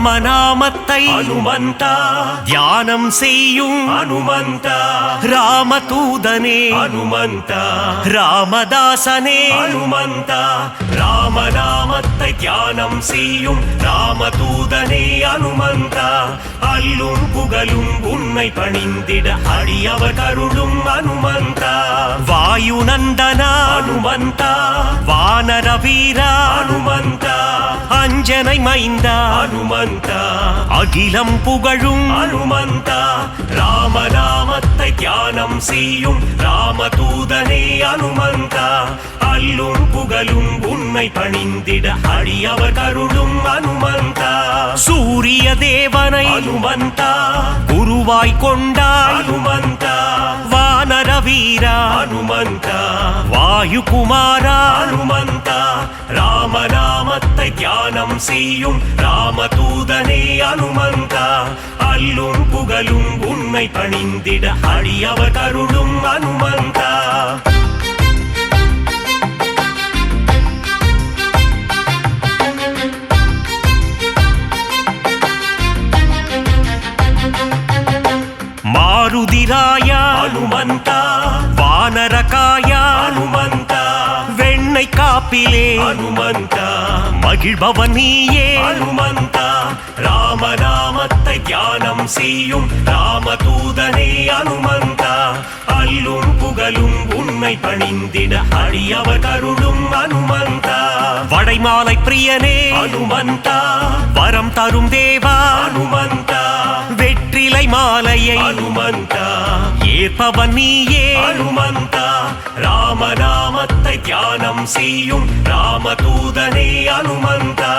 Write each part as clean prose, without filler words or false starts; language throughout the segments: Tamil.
ராமநாமத்தை அனுமந்தா தியானம் செய்யும் அனுமந்தா ராமதூதனே அனுமந்தா ராமதாசனே அனுமந்தா ராமநாமத்தை தியானம் செய்யும் ராமதூதனே அனுமந்தா அல்லும் புகழும் உன்னை பணிந்திட அடியவர் கருளும் அனுமந்தா வாயுநந்தனா அனுமந்தா வானர வீரா அனுமந்தா அஞ்சனை மைந்தா அனுமந்தா அகிலம் புகழும் அனுமந்தா ராமநாமத்தை தியானம் செய்யும் ராமதூதனே அனுமந்தா அல்லும் புகழும் உன்னை பணிந்திட அடியவர் கருளும் அனுமந்தா சூரிய தேவனை அனுமந்தா குருவாய் கொண்டாய் அனுமந்தா வானர வீரா அனுமந்தா வாயுகுமாரா அனுமந்தா ராமநாமத்தை தியானம் செய்யும் ராமதூதனே அனுமந்தா அல்லும் புகழும் உன்னை பணிந்திட அடியவர் கருளும் அனுமந்தா மாருதிராய அனுமந்தா வானரகாய அனுமந்தா வெண்ணை காப்பிலே அனுமந்தா மகிழ்பவன் நீயே அனுமந்தா ராமநாமத்தை தியானம் செய்யும் ராமதூதனே அனுமந்தா அல்லும் புகழும் உன்னை பணிந்திட அடியவர் கருளும் அனுமந்தா வடைமாலை பிரியனே அனுமந்தா வரம் தரும் தேவா அனுமந்தா வெற்றிலை மாலையை அனுமந்தா ஏற்பவன் நீயே அனுமந்தா ராமநாமத்தை தியானம் செய்யும் ராமதூதனே அனுமந்தா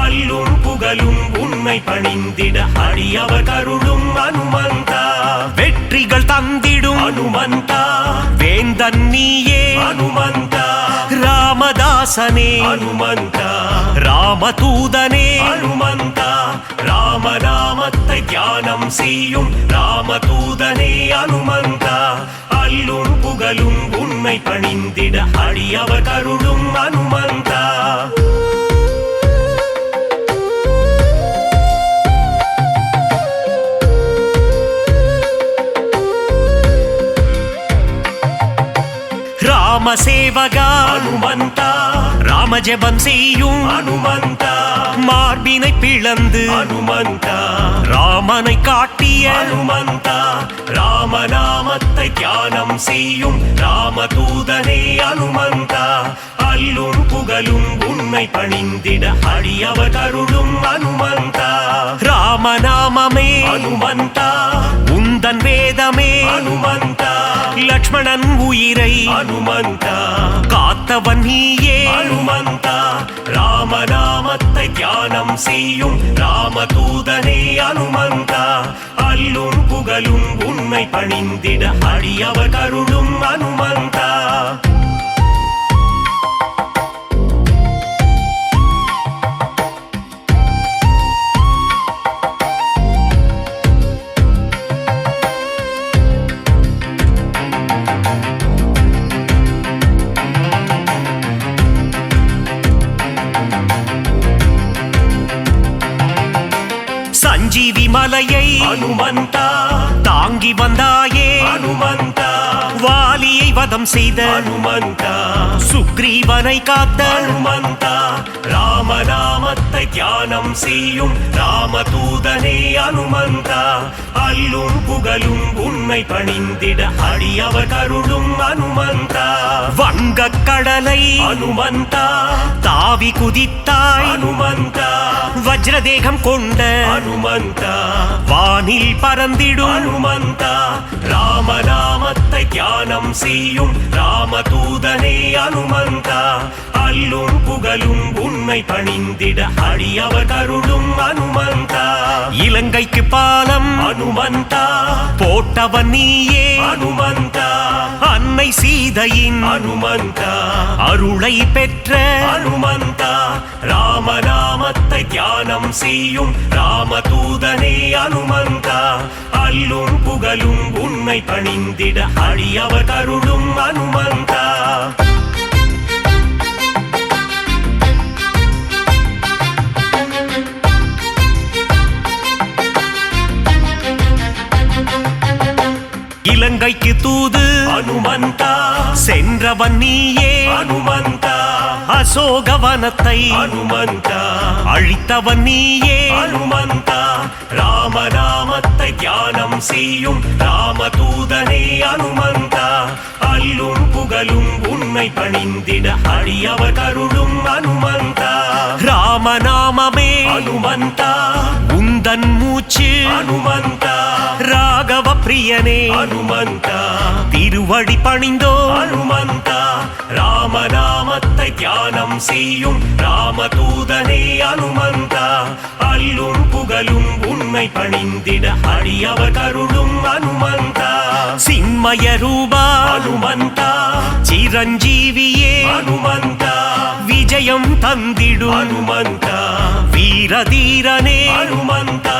அல்லும் புகழும் உன்னை பணிந்திட அடியவர் கருளும் அனுமந்தா வெற்றிகள் தந்திடும் அனுமந்தா வேந்தன் நீயே அனுமந்தா ராமதாசனே அனுமந்தா ராமதூதனே அனுமந்தா ராமநாமத்தை தியானம் செய்யும் ராமதூதனே அனுமந்தா அல்லும் புகழும் உன்னை பணிந்திட அடியவர் கருளும் அனுமந்தா ராமசேவகா அனுமந்தா ராமஜபம் செய்யும் அனுமந்தா மார்பினை பிளந்து அனுமந்தா ராமனை காட்டிய அனுமந்தா ராமநாமத்தை தியானம் செய்யும் ராமதூதனே அனுமந்தா அல்லும் புகழும் உன்னை பணிந்திட அடியவர் கருளும் அனுமந்தா ராமநாமமே அனுமந்தா உந்தன் வேதமே அனுமந்தா லக்ஷ்மணன் உயிரை அனுமந்தா காத்தவன் நீயே அனுமந்தா ராமநாமத்தை தியானம் செய்யும் ராமதூதனே அனுமந்தா அல்லும் புகழும் உன்னை பணிந்திட அடியவர் கருளும் அனுமந்தா சஞ்சீவி மலையை அனுமந்தா தாங்கி வந்தாயே அனுமந்தா வாலியை வதம் செய்த அனுமந்தா சுக்ரீவனை காத்த அனுமந்தா ராமநாமத்தை தியானம் செய்யும் ராமதூதனே அனுமந்தா அல்லும் புகழும் உன்னை பணிந்திட அடியவர் கருளும் அனுமந்தா வங்கக் கடலை அனுமந்தா தாவி குதித்தாய் அனுமந்தா வஜ்ரதேகம் கொண்ட அனுமந்தா வானில் பறந்திடும் அனுமந்தா ராமநாமத்தை தியானம் செய்யும் ராமதூதனே அனுமந்தா அல்லும் புகழும் உன்னை பணிந்திட அடியவர் கருளும் அனுமந்தா இலங்கைக்கு பாலம் அனுமந்தா போட்டவன் நீயே அனுமந்தா அன்னை சீதையின் அனுமந்தா அருளை பெற்ற அனுமந்தா ராமநாமத்தை தியானம் செய்யும் ராமதூதனே அனுமந்தா அல்லும் புகழும் உன்னை பணிந்திட அடியவர் கருளும் அனுமந்தா இலங்கைக்கு தூது அனுமந்தா சென்றவன் நீயே அனுமந்தா அசோகவனத்தை அனுமந்தா அழித்தவன் நீயே அனுமந்தா ராமநாமத்தை தியானம் செய்யும் ராமதூதனே அனுமந்தா அல்லும் புகழும் உன்னை பணிந்திட அடியவர் கருளும் அனுமந்தா ராமநாமமே அனுமந்தா உந்தன் மூச்சு அனுமந்தா ராகவ பிரியனே அனுமந்தா திருவடி பணிந்தோ அனுமந்தா ராமநாமத்தை தியானம் செய்யும் ராமதூதனே அனுமந்தா அல்லும் புகழும் உன்னை பணிந்திட அடியவர் கருளும் அனுமந்தா சின்மய ரூபா அனுமந்தா சிரஞ்சீவியே அனுமந்தா விஜயம் தந்திடு அனுமந்தா வீரதீரனே அனுமந்தா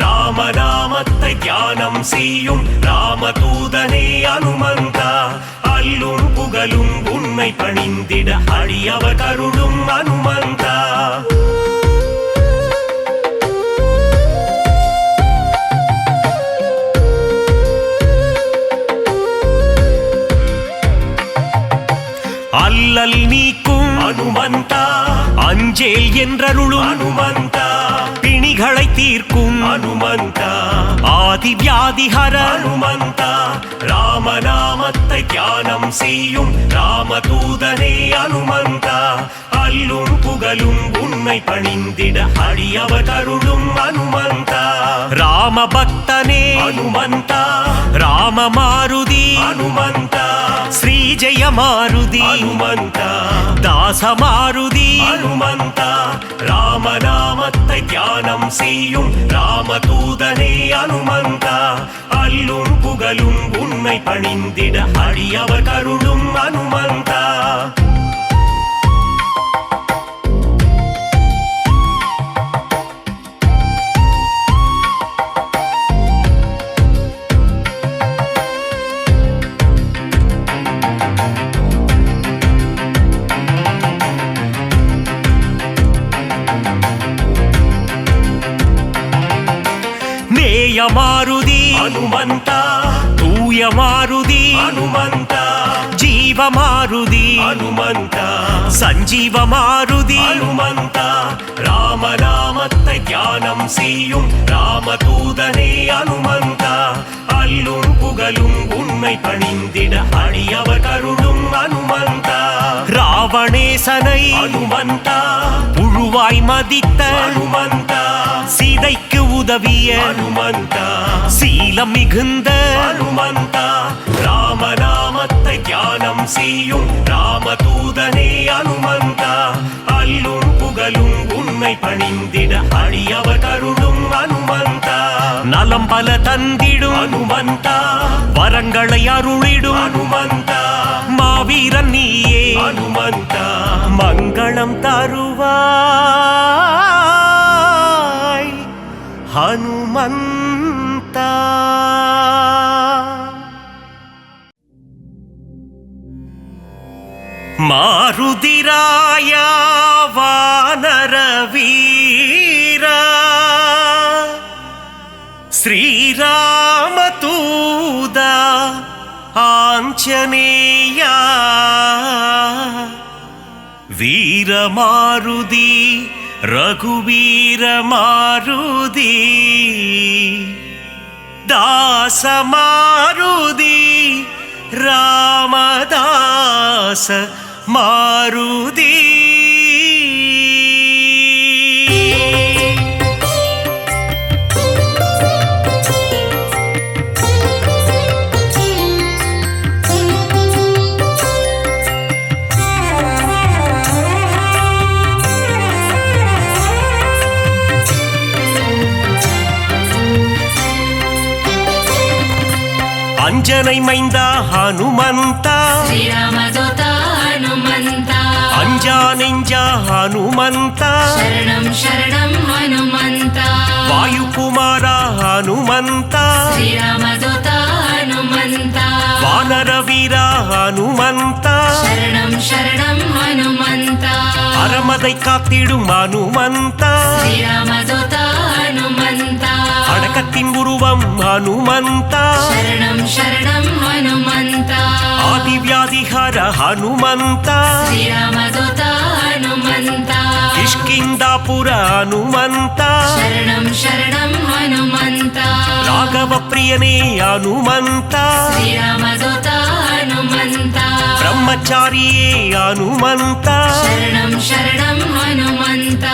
ராமநாமத்தை தியானம் செய்யும் ராமதூதனே அனுமந்தா அல்லும் புகழும் உன்னை பணிந்திட அடியவர் கருளும் அனுமந்தா அல்லல் நீக்கும் அனுமந்தா அஞ்சேல் என்றருளும் அனுமந்தா பிணிகளை தீர்க்கும் அனுமந்தா ஆதி வியாதிஹர அனுமந்தா ராமநாமத்தை தியானம் செய்யும் ராமதூதனே அனுமந்தா அல்லும் புகழும் உன்னை பணிந்திட அடியவர் கருளும் அனுமந்தா ராம பக்தனே அனுமந்தா ராம மாருதி அனுமந்தா ஸ்ரீ ஜெய மாருதி அனுமந்தா தாச மாருதி அனுமந்தா ராமநாமத்தை தியானம் செய்யும் ராமதூதனே அனுமந்தா அல்லும் புகழும் உன்னை பணிந்திட அடியவர் கருளும் அனுமந்தா மாருதி அனுமந்தா தூய மாருதி அனுமந்தா ஜீவ மாருதி அனுமந்தா சஞ்சீவ மாருதி அனுமந்தா ராமநாமத்தை தியானம் செய்யும் ராமதூதனே அனுமந்தா அல்லும் புகழும் உன்னை பணிந்திட அடியவர் கருளும் அனுமந்தா ராவணேசனை அனுமந்தா புழுவாய் மதித்த அனுமந்தா சீதைக்கு உதவிய அனுமந்தா சீலம் மிகுந்த அனுமந்தா ராமநாமத்தை தியானம் செய்யும் ராமதூதனே அனுமந்தா அல்லும் புகழும் உன்னை பணிந்திட அடியவர் கருளும் அனுமந்தா நலம் பல தந்திடும் அனுமந்தா வரங்களை அருளிடும் அனுமந்தா மாவீரன் நீயே அனுமந்தா மங்களம் தருவாய் ஹனுமந்தா மாருதிராயா வானர வீரா ಶ್ರೀರಾಮತೂದಾ ಆಂಜನೇಯ ವೀರಮಾರುದಿ ರಘುವೀರ ಮಾರುದಿ ದಾಸ ಮಾರುದಿ ರಾಮದಾಸ ಮಾರುದಿ ಅಂಜನೈ ಮೈಂದ ಹನುಮಂತ ಶ್ರೀರಾಮದೂತ ಹನುಮಂತ ಅಂಜಾನೆಂಜ ಹನುಮಂತ ಶರಣಂ ಶರಣಂ ಹನುಮಂತ ವಾಯುಕುಮಾರ ಹನುಮಂತ ಶ್ರೀರಾಮದೂತ ಹನುಮಂತ ವಾನರ ವೀರ ಹನುಮಂತ ಶರಣಂ ಶರಣಂ ಹನುಮಂತ ಅರಮதை காத்திடும் ಹನುಮಂತ ಶ್ರೀರಾಮದೂತ ಹನುಮಂತ அடக்கத்தின் உருவம் ಹನುಮಂತ ಶರಣಂ ಶರಣಂ ಹನುಮಂತ ಆದಿವ್ಯಾಧಿಹಾರ ಹನುಮಂತ ಶ್ರೀರಾಮದೂತ ಹನುಮಂತ ಕಿಷ್ಕಿಂದಾಪುರ ಹನುಮಂತ ಶರಣಂ ಶರಣಂ ಹನುಮಂತ ರಾಘವ ಪ್ರಿಯನೇ ಹನುಮಂತ ಶ್ರೀರಾಮದೂತ ಹನುಮಂತ ಬ್ರಹ್ಮಚಾರಿಯೇ ಹನುಮಂತ ಶರಣಂ ಶರಣಂ ಹನುಮಂತ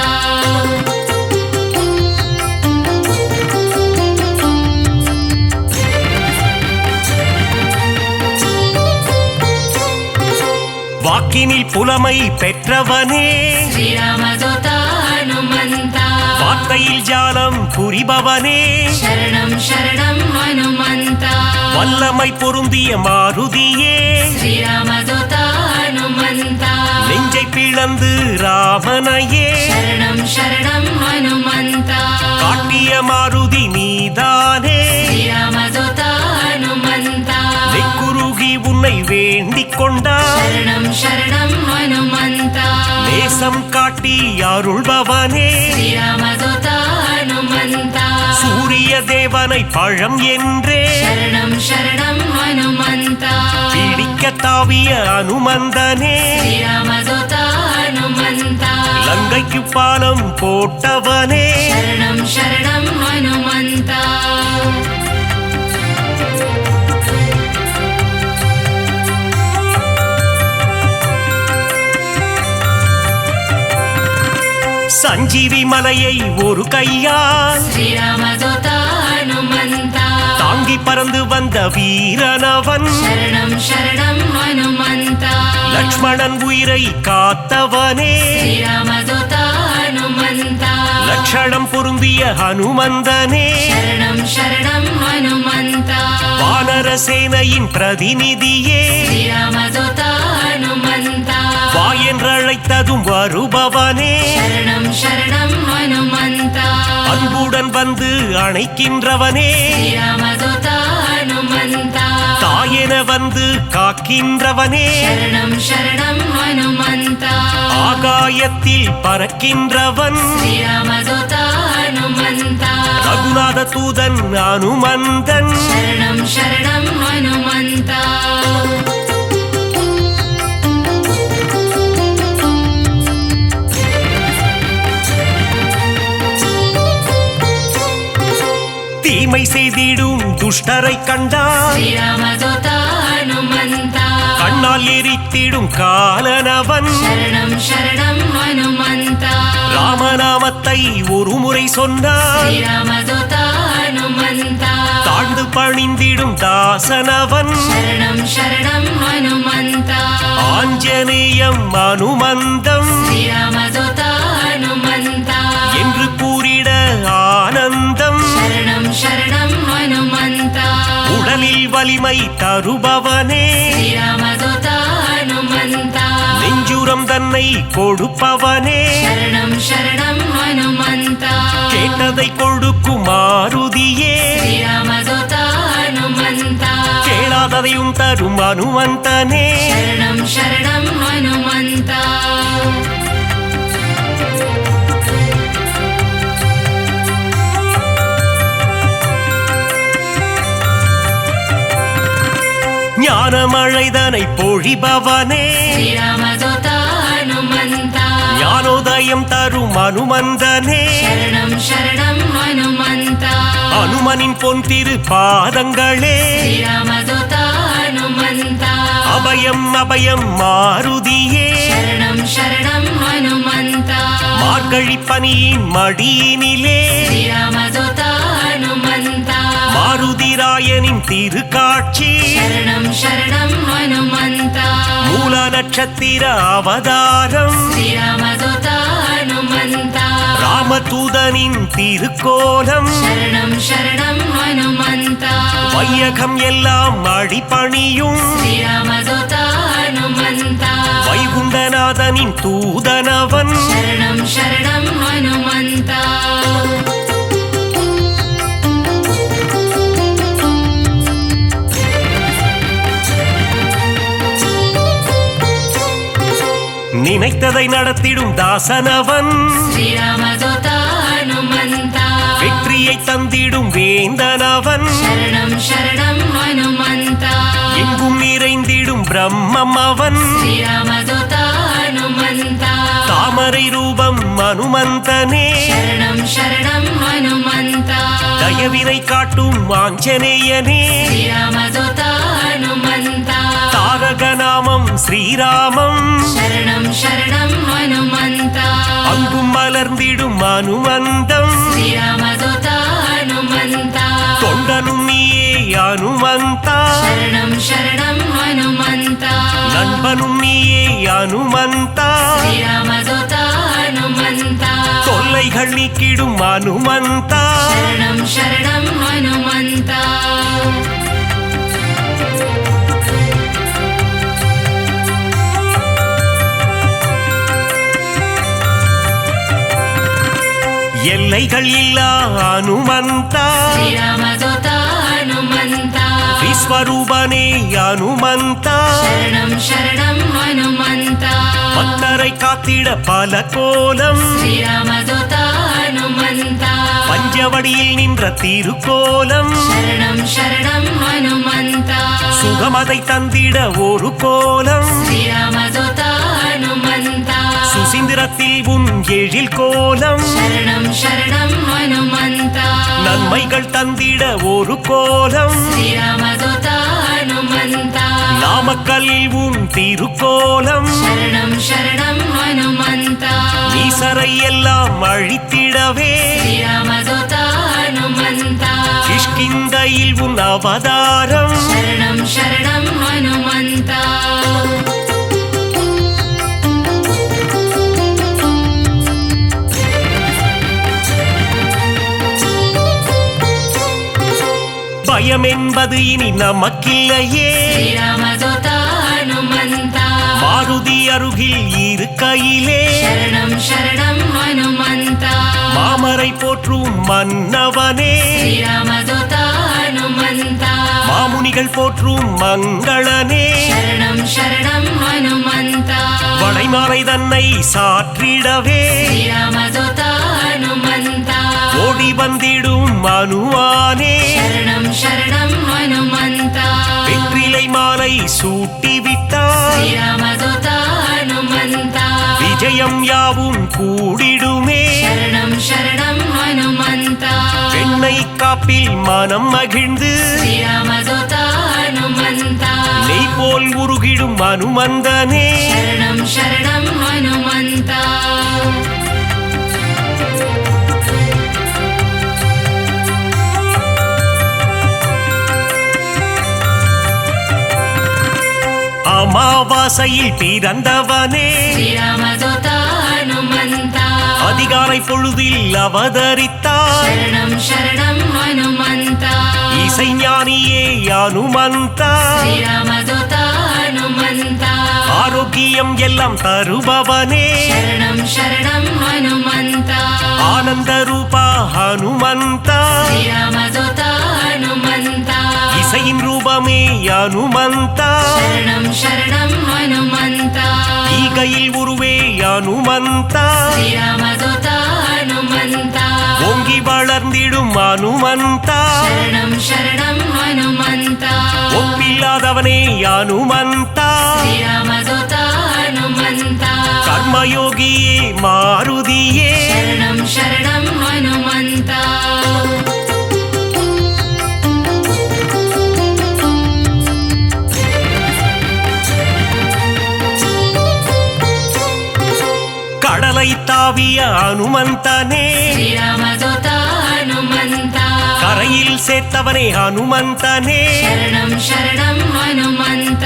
வாக்கினில் புலமை பெற்றவனே ಶ್ರೀರಾಮದೂತ ಹನುಮಂತ வார்த்தையில் ஜாலம் புரிபவனே ಶರಣಂ ಶರಣಂ ಹನುಮಂತ வல்லமை பொருந்திய மாருதியே ಶ್ರೀರಾಮದೂತ ಹನುಮಂತ நெஞ்சை பிளந்து ராமனையே ಶರಣಂ ಶರಣಂ ಹನುಮಂತ காட்டிய மாருதி நீதானே ಶ್ರೀರಾಮದೂತ ಹನುಮಂತ நெக்குருகி உன்னை வேண்டிக் கொண்டார் ಶರಣಂ ಶರಣಂ ಹನುಮಂತ நேசம் காட்டி அருள்பவனே ಶ್ರೀರಾಮದೂತ ಹನುಮಂತ சூரிய தேவனை பழம் என்றே ಶರಣಂ ಶರಣಂ ಹನುಮಂತ பிடிக்க தாவிய அனுமந்தனே ಶ್ರೀರಾಮದೂತ ಹನುಮಂತ லங்கைக்கு பாலம் போட்டவனே ಶರಣಂ ಶರಣಂ ಹನುಮಂತ சஞ்சீவி மலையை ஒரு கையால் ಶ್ರೀರಾಮದೂತ ಹನುಮಂತ தாங்கி பறந்து வந்த வீரனவன் ಶರಣಂ ಶರಣಂ ಹನುಮಂತ லக்ஷ்மணன் உயிரை காத்தவனே ಶ್ರೀರಾಮದೂತ ಹನುಮಂತ லட்சணம் பொருந்திய ஹனுமந்தனே ಶರಣಂ ಶರಣಂ ಹನುಮಂತ வானர சேனையின் பிரதிநிதியே ಶ್ರೀರಾಮದೂತ ಹನುಮಂತ வா என்றழைத்ததும் வருபவனே ಶರಣಂ ಶರಣಂ ಹನುಮಂತ அன்புடன் வந்து அணைக்கின்றவனே ಶ್ರೀರಾಮದೂತ ಹನುಮಂತ தாயென வந்து காக்கின்றவனே ಶರಣಂ ಶರಣಂ ಹನುಮಂತ ஆகாயத்தில் பறக்கின்றவன் ಶ್ರೀರಾಮದೂತ ಹನುಮಂತ ரகுநாத தூதன் அனுமந்தன் ಶರಣಂ ಶರಣಂ ಹನುಮಂತ தீமை செய்திடும் துஷ்டரை கண்டால் ಶ್ರೀರಾಮದೂತ ಹನುಮಂತ கண்ணால் எரித்திடும் காலனவன் ಶರಣಂ ಶರಣಂ ಹನುಮಂತ ராமநாமத்தை ஒரு முறை சொன்னால் ಶ್ರೀರಾಮದೂತ ಹನುಮಂತ தாழ்ந்து பணிந்திடும் தாசனவன் ಶರಣಂ ಶರಣಂ ಹನುಮಂತ ஆஞ்சநேயம் அனுமந்தம் ಶ್ರೀರಾಮದೂತ ಹನುಮಂತ என்று கூறிட ஆனந்தம் ಶರಣಂ ಶರಣಂ ಹನುಮಂತ உடலில் வலிமை தருபவனே ಶ್ರೀರಾಮದೂತ ಹನುಮಂತ நெஞ்சுரம் தன்னை கொடுப்பவனே ಶರಣಂ ಶರಣಂ ಹನುಮಂತ கேட்டதை கொடுக்கும் மாருதியே ಶ್ರೀರಾಮದೂತ ಹನುಮಂತ கேளாததையும் தரும் அனுமந்தனே ಶರಣಂ ಶರಣಂ ಹನುಮಂತ ஞானமழைதனை பொழிபவனே ಶ್ರೀರಾಮದೂತ ಹನುಮಂತ ஞானோதயம் தரும் அனுமந்தனே ಶರಣಂ ಶರಣಂ ಹನುಮಂತ அனுமனின் பொன் திரு பாதங்களே ಶ್ರೀರಾಮದೂತ ಹನುಮಂತ அபயம் அபயம் மாருதியே ಶರಣಂ ಶರಣಂ ಹನುಮಂತ மார்கழி பனியின் மடியினிலே ಶ್ರೀರಾಮದೂತ ಹನುಮಂತ மாருதிராயனின் திருக்காட்சி ಶರಣಂ ಶರಣಂ ಹನುಮಂತ மூல நட்சத்திர அவதாரம் ಶ್ರೀರಾಮದೂತ ಹನುಮಂತ ராமதூதனின் திருக்கோலம் ಶರಣಂ ಶರಣಂ ಹನುಮಂತ வையகம் எல்லாம் அடிபணியும் ಶ್ರೀರಾಮದೂತ ಹನುಮಂತ வைகுண்டநாதனின் தூதனவன் ಶರಣಂ ಶರಣಂ ಹನುಮಂತ நினைத்ததை நடத்திடும் தாசனவன் ஸ்ரீராமதூத ஹனுமந்த வெற்றியை தந்திடும் வேந்தனவன் சரணம் சரணம் ஹனுமந்த எங்கும் நிறைந்திடும் பிரம்மம் அவன் ஸ்ரீராமதூத ஹனுமந்த தாமரை ரூபம் அனுமந்தனே சரணம் சரணம் ஹனுமந்த தயவினை காட்டும் ஆஞ்சநேயனே ஸ்ரீராமதூத ஹனுமந்த தாரக நாமம் ஸ்ரீராமம் சரணம் சரணம் ஹனுமந்த அங்கும் மலர்ந்திடும் அனுமந்தம் ஸ்ரீராமதூத ஹனுமந்த தொண்டனும் நீயே அனுமந்தா சரணம் சரணம் ஹனுமந்த நண்பனும் நீயே அனுமந்தா ஸ்ரீராமதூத ஹனுமந்த தொல்லைகள் நீக்கிடும் அனுமந்தா சரணம் சரணம் ஹனுமந்த எல்லைகள் இல்லா அனுமந்தா ஸ்ரீராமதூத ஹனுமந்த விஸ்வரூபனே அனுமந்தா சரணம் சரணம் ஹனுமந்த பக்தரை காத்திட பல கோலம் ஸ்ரீராமதூத ஹனுமந்த பஞ்சவடியில் நின்ற திருக்கோலம் சரணம் சரணம் ஹனுமந்த சுகமதை தந்திட ஒரு கோலம் ஸ்ரீராமதூத ஹனுமந்த சுசீந்திரத்தில் உன் எழில் கோலம் சரணம் சரணம் ஹனுமந்த நன்மைகள் தந்திட ஒரு கோலம் ஸ்ரீராமதூத ஹனுமந்த நாமக்கல்லில் உன் திருக்கோலம் சரணம் சரணம் ஹனுமந்த ஈசரை எல்லாம் அழித்திடவே ஸ்ரீராமதூத ஹனுமந்த கிஷ்கிந்தையில் உன் அவதாரம் சரணம் சரணம் ஹனுமந்த பயம் என்பது இனி நமக்கில்லையே ஸ்ரீராமதூத ஹனுமந்த மாருதி அருகில் இருக்கையிலே சரணம் சரணம் ஹனுமந்த மாமரை போற்றும் மன்னவனே ஸ்ரீராமதூத ஹனுமந்த மாமுனிகள் போற்றும் மங்களனே சரணம் சரணம் ஹனுமந்த வளைமாலை தன்னை சாற்றிடவே ஸ்ரீராமதூத ஹனுமந்த ஓடி வந்திடும் மனுவானே சரணம் சரணம் ஹனுமந்த வெற்றிலை மாலை சூட்டிவிட்டார் ஸ்ரீராமதூத ஹனுமந்த விஜயம் யாவும் கூடிடுமே சரணம் சரணம் ஹனுமந்த வெண்ணை காப்பில் மனம் மகிழ்ந்து ஸ்ரீராமதூத ஹனுமந்த நெய் போல் உருகிடும் அனுமந்தனே சரணம் சரணம் ஹனுமந்த அமாவாசையில் பிறந்தவனே ஸ்ரீராமதூத ஹனுமந்த அதிகாலை பொழுதில் அவதரித்தார் சரணம் சரணம் ஹனுமந்த இசைஞானியே அனுமந்தா ஸ்ரீராமதூத ஹனுமந்த ஆரோக்கியம் எல்லாம் தருபவனே சரணம் சரணம் ஹனுமந்த ஆனந்த ரூபா ஹனுமந்தா ஸ்ரீராமதூத ஹனுமந்த இசையின் ரூபமே அனுமந்தா சரணம் சரணம் ஹனுமந்த ஈகையில் உருவே அனுமந்தா ஸ்ரீராமதூத ஹனுமந்த ஓங்கி வளர்ந்திடும் அனுமந்தா சரணம் சரணம் ஹனுமந்த ஒப்பில்லாதவனே அனுமந்தா ஸ்ரீராமதூத ஹனுமந்த கர்மயோகியே மாருதியே சரணம் சரணம் ஹனுமந்த கடலை தாவிய அனுமந்தனே ஸ்ரீராமதூத ஹனுமந்த கரையில் சேர்த்தவனே அனுமந்தனே சரணம் சரணம் ஹனுமந்த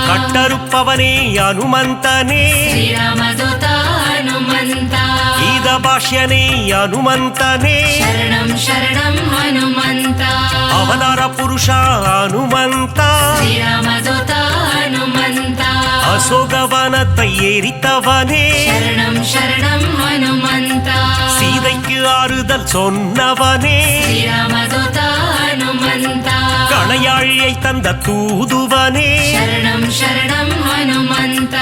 கட்டறுப்பவனே அனுமந்தனே ஸ்ரீராமதூத ஹனுமந்த கீத பாஷ்யனே அனுமந்தனே ಶರಣಂ ಶರಣಂ ಹನುಮಂತ ಅವತಾರ ಪುರುಷ ಹನುಮಂತ ಶ್ರೀರಾಮದೂತ ಹನುಮಂತ அசோகவனத்தை எரித்தவனே ಶರಣಂ ಶರಣಂ ಹನುಮಂತ சீதைக்கு ஆறுதல் சொன்னவனே ಶ್ರೀರಾಮದೂತ ಹನುಮಂತ கணையாழியை தந்த தூதுவனே ಶರಣಂ ಶರಣಂ ಹನುಮಂತ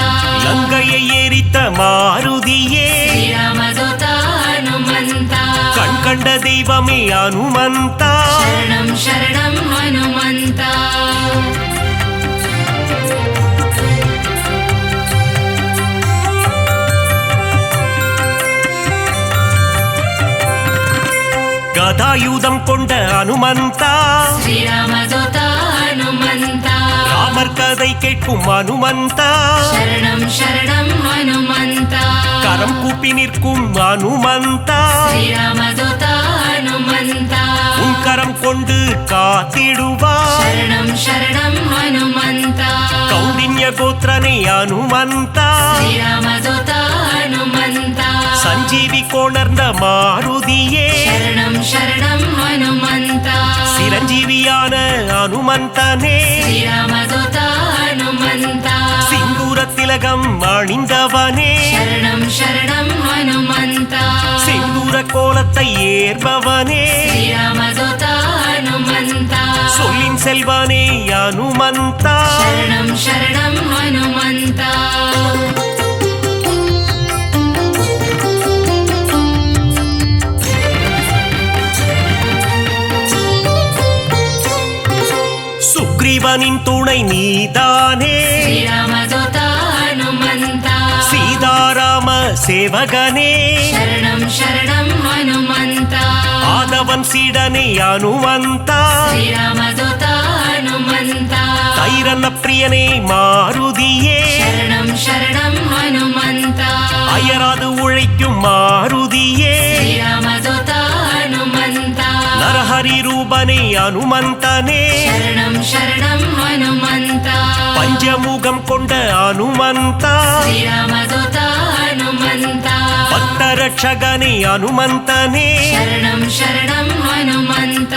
லங்கையை எரித்த பிடித்த மாருதியே ಶ್ರೀರಾಮದೂತ ಹನುಮಂತ கண் கண்ட தெய்வமே அனுமந்தா ಶರಣಂ ಶರಣಂ ಹನುಮಂತ கதாயுதம் கொண்ட அனுமந்தா ಶ್ರೀರಾಮದೂತ ಹನುಮಂತ ராமர் கதை கேட்கும் அனுமந்தா ಶರಣಂ ಶರಣಂ ಹನುಮಂತ கரம் கூப்பி நிற்கும் அனுமந்தா ಶ್ರೀರಾಮದೂತ ಹನುಮಂತ உன் கரம் கொண்டு காத்திடுவார் ಶರಣಂ ಶರಣಂ ಹನುಮಂತ கௌண்டின்ய கோத்திரனே அனுமந்தா ಶ್ರೀರಾಮದೂತ ಹನುಮಂತ சஞ்சீவி கோணர்ந்த மாருதியே ಶರಣಂ ಶರಣಂ ಹನುಮಂತ சிரஞ்சீவியான அனுமந்தனே ಶ್ರೀರಾಮದೂತ ಹನುಮಂತ சிந்தூர திலகம் அணிந்தவனே ಶರಣಂ ಶರಣಂ ಹನುಮಂತ செந்தூர கோலத்தை ஏற்பவனே ಶ್ರೀರಾಮದೂತ ಹನುಮಂತ சொல்லின் செல்வனே அனுமந்தா ಶರಣಂ ಶರಣಂ ಹನುಮಂತ சுக்ரீவனின் துணை நீதானே ಶ್ರೀರಾಮದೂತ ಹನುಮಂತ சீதாராம சேவகனே ಶರಣಂ ಶರಣಂ ಹನುಮಂತ ஆதவன் சீடனே அனுமந்தா ಶ್ರೀರಾಮದೂತ ಹನುಮಂತ தைரன பிரியனே மாருதியே ಶರಣಂ ಶರಣಂ ಹನುಮಂತ அயராது உழைக்கும் மாருதியே ಶ್ರೀರಾಮದೂತ ಹನುಮಂತ நரஹரி ரூபனே அனுமந்தனே ಶರಣಂ ಶರಣಂ ಹನುಮಂತ பஞ்சமுகம் கொண்ட அனுமந்தா ಶ್ರೀರಾಮದೂತ ಹನುಮಂತ பக்தரட்சகனே அனுமந்தனே ಶರಣಂ ಶರಣಂ ಹನುಮಂತ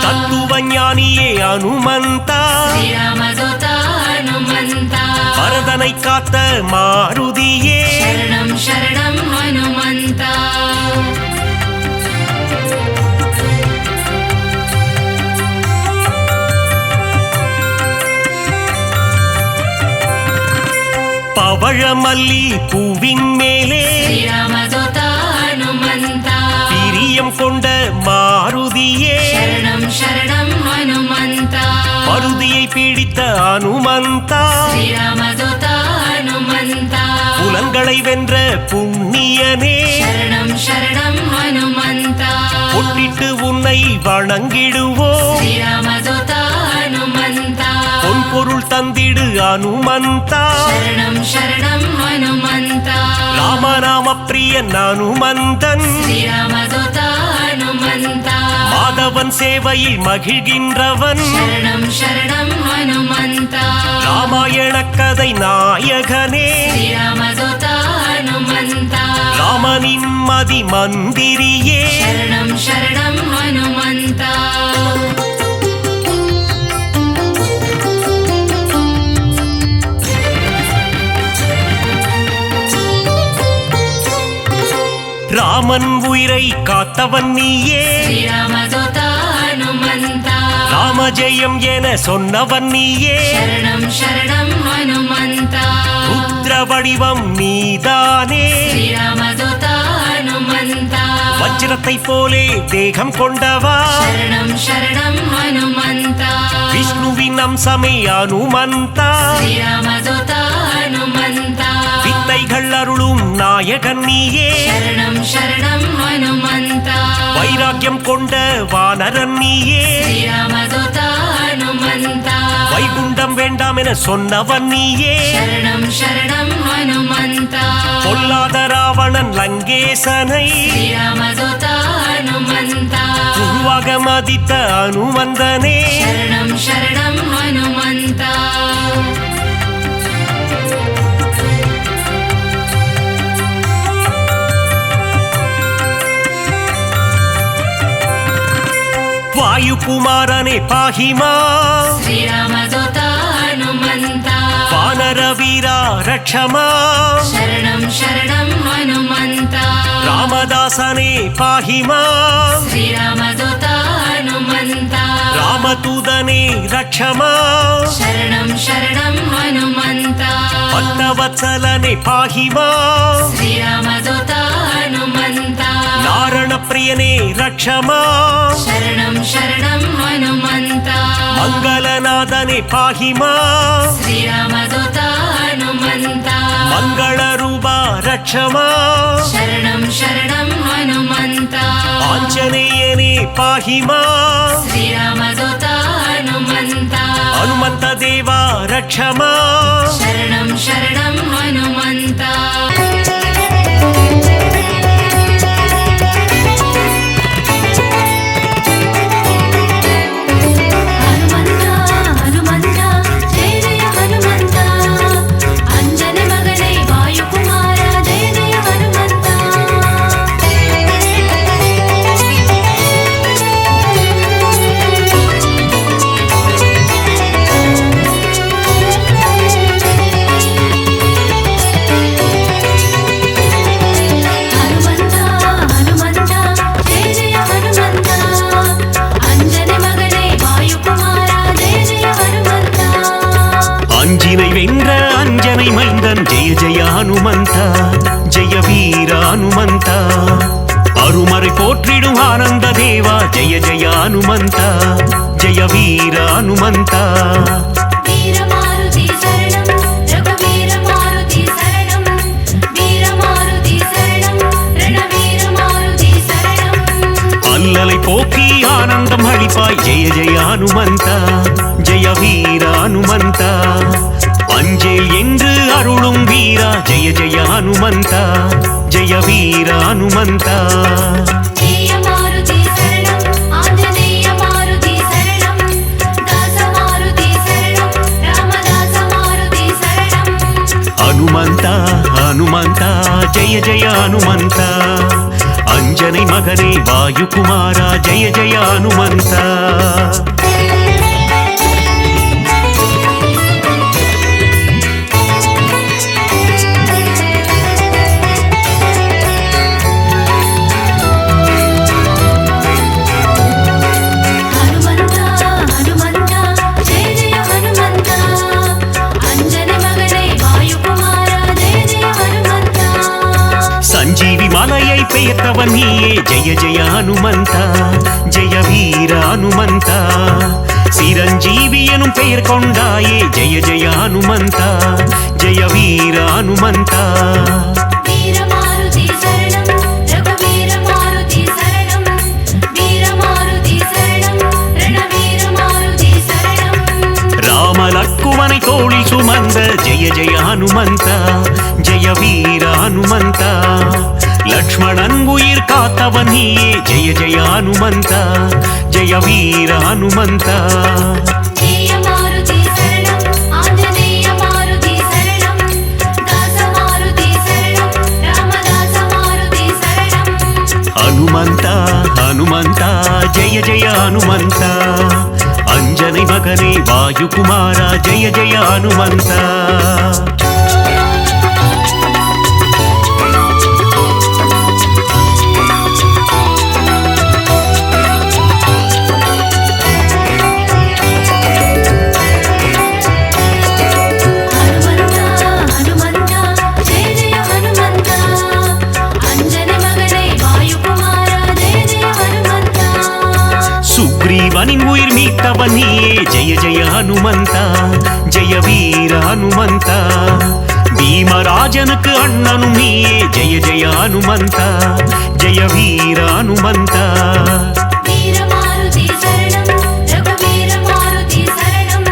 தத்துவஞானியே அனுமந்தா ಶ್ರೀರಾಮದೂತ ಹನುಮಂತ பரதனை காத்த மாருதியே ಶರಣಂ ಶರಣಂ ಹನುಮಂತ பவழமல்லி பூவின் மேலே ಶ್ರೀರಾಮದೂತ ಹನುಮಂತ பிரியம் கொண்ட மாருதியே ಶರಣಂ ಶರಣಂ ಹನುಮಂತ மருதியை பிடித்த அனுமந்தா ಶ್ರೀರಾಮದೂತ ಹನುಮಂತ புலன்களை வென்ற புண்ணியனே ಶರಣಂ ಶರಣಂ ಹನುಮಂತ பொட்டிட்டு உன்னை வணங்கிடுவோ ಶ್ರೀರಾಮದೂತ ಹನುಮಂತ பொன் பொருள் தந்திடு அனுமந்தா ಶರಣಂ ಶರಣಂ ಹನುಮಂತ ராமநாம பிரியன் அனுமந்தன் ಶ್ರೀರಾಮದೂತ ಹನುಮಂತ மாதவன் சேவையில் மகிழ்கின்றவன் ಶರಣಂ ಶರಣಂ ಹನುಮಂತ ராமாயண கதை நாயகனே ಶ್ರೀರಾಮದೂತ ಹನುಮಂತ ராமனின் மதி மந்திரியே ಶರಣಂ ಶರಣಂ ಹನುಮಂತ ராமன் உயிரை காத்தவன் நீயே ಶ್ರೀರಾಮದೂತ ಹನುಮಂತ ராமஜெயம் என சொன்னவன் நீயே ಶರಣಂ ಶರಣಂ ಹನುಮಂತ ருத்ர வடிவம் நீதானே ಶ್ರೀರಾಮದೂತ ಹನುಮಂತ வஜ்ரத்தை போலே தேகம் கொண்டவா ಶರಣಂ ಶರಣಂ ಹನುಮಂತ விஷ்ணுவின் அம்சமே அனுமந்தா ಶ್ರೀರಾಮದೂತ ಹನುಮಂತ வித்தைகள் அருளும் நாயகன் நீயே ಶರಣಂ ಶರಣಂ ಹನುಮಂತ வைராக்கியம் கொண்ட வானரன் நீயே ಶ್ರೀರಾಮದೂತ ಹನುಮಂತ வைகுண்டம் வேண்டாம் என சொன்னவன் நீயே ಶರಣಂ ಶರಣಂ ಹನುಮಂತ பொல்லாத ராவணன் லங்கேசனை ಶ್ರೀರಾಮದೂತ ಹನುಮಂತ உருவாக மதித்த அனுமந்தனே ಶರಣಂ ಶರಣಂ ಹನುಮಂತ வாயுகுமாரனே பாஹிமா ಶ್ರೀರಾಮದೂತ ಹನುಮಂತ வானர வீரா ரட்சமா ಶರಣಂ ಶರಣಂ ಹನುಮಂತ ராமதாசனே பாஹிமா ಶ್ರೀರಾಮದೂತ ಹನುಮಂತ ராமதூதனே ரட்சமா ಶರಣಂ ಶರಣಂ ಹನುಮಂತ ಭಕ್ತವತ್ಸಲನೆ ಪಾಹಿ ಮಾಂ ಶ್ರೀರಾಮದೂತ ಹನುಮಂತ ನಾರಣ ಪ್ರಿಯನೇ ರಕ್ಷ ಮಾಂ ಶರಣಂ ಶರಣಂ ಹನುಮಂತ ಮಂಗಲನಾದನೆ ಪಾಹಿ ಮಾಂ ಶ್ರೀರಾಮದೂತ ಹನುಮಂತ ಮಂಗಳ ರೂಪ ರಕ್ಷ ಮಾಂ ಶರಣಂ ಶರಣಂ ಹನುಮಂತ ಆಂಜನೇಯನೇ ಪಾಹಿ ಮಾಂ ಶ್ರೀರಾಮದೂತ ಹನುಮಂತ ಹನುಮಂತ ದೇವ ರಕ್ಷ ಮಾಂ ಶರಣಂ ಶರಣಂ ಹನುಮಂತ அஞ்சினை வென்ற அஞ்சனை மைந்தன் ஜெய ஜெய ஹனுமந்த ஜெய வீர ஹனுமந்த அருமறை போற்றிடும் ஆனந்த தேவா ஜெய ஜெய ஹனுமந்த ஜெய வீர ஹனுமந்த வீரமாருதி சரணம் ரகுவீர மாருதி சரணம் வீரமாருதி சரணம் ரணவீர மாருதி சரணம் அல்லலை போக்கி ஆனந்தம் அளிப்பாய் ஜெய ஜெய ஹனுமந்த ஜெய வீர ஹனுமந்த அஞ்சேல் என்று அருளும் வீரா ஜெய ஜெய ஹனுமந்த ஜெய வீர ஹனுமந்த ஜெய மாருதி சரணம் ஆஞ்சநேய மாருதி சரணம் தாச மாருதி சரணம் ராமதாச மாருதி சரணம் ஹனுமந்த ஹனுமந்த ஜெய ஜெய ஹனுமந்த அஞ்சனை மகனே வாயுகுமாரா ஜெய ஜெய ஹனுமந்த ಸಂಜೀವಿ ಮಲಯೈ ಪೇತವನ್ ನೀಯೇ ಜಯ ಜಯ ಹನುಮಂತ ಜಯ ವೀರ ಹನುಮಂತ சிரஞ்சீவி எனும் பெயர் கொண்டாயே ஜெய ஜெய ஹனுமந்த ஜெய வீர ஹனுமந்த வீரமாருதி சரணம் ரகுவீர மாருதி சரணம் வீரமாருதி சரணம் ரணவீர மாருதி சரணம் ராம லக்குவனை தோளில் சுமந்த ஜெய ஜெய ஹனுமந்த ஜெய வீர ஹனுமந்த லக்ஷ்மணன் உயிர் காத்தவன் நீயே ஜெய ஜெய ஹனுமந்த ஜெய வீர ஹனுமந்த ஜெய மாருதி சரணம் ஆஞ்சநேய மாருதி சரணம் தாச மாருதி சரணம் ராமதாச மாருதி சரணம் ஹனுமந்த ஹனுமந்த ஜெய ஜெய ஹனுமந்த அஞ்சனை மகனே வாயுகுமாரா ஜெய ஜெய ஹனுமந்த சுக்ரீவனின் உயிர் மீட்டவன் நீயே ஜெய ஜெய ஹனுமந்த ஜெய வீர ஹனுமந்த பீமராஜனுக்கு அண்ணனும் நீயே ஜெய ஜெய ஹனுமந்த ஜெய வீர ஹனுமந்த வீரமாருதி சரணம் ரகுவீர மாருதி சரணம்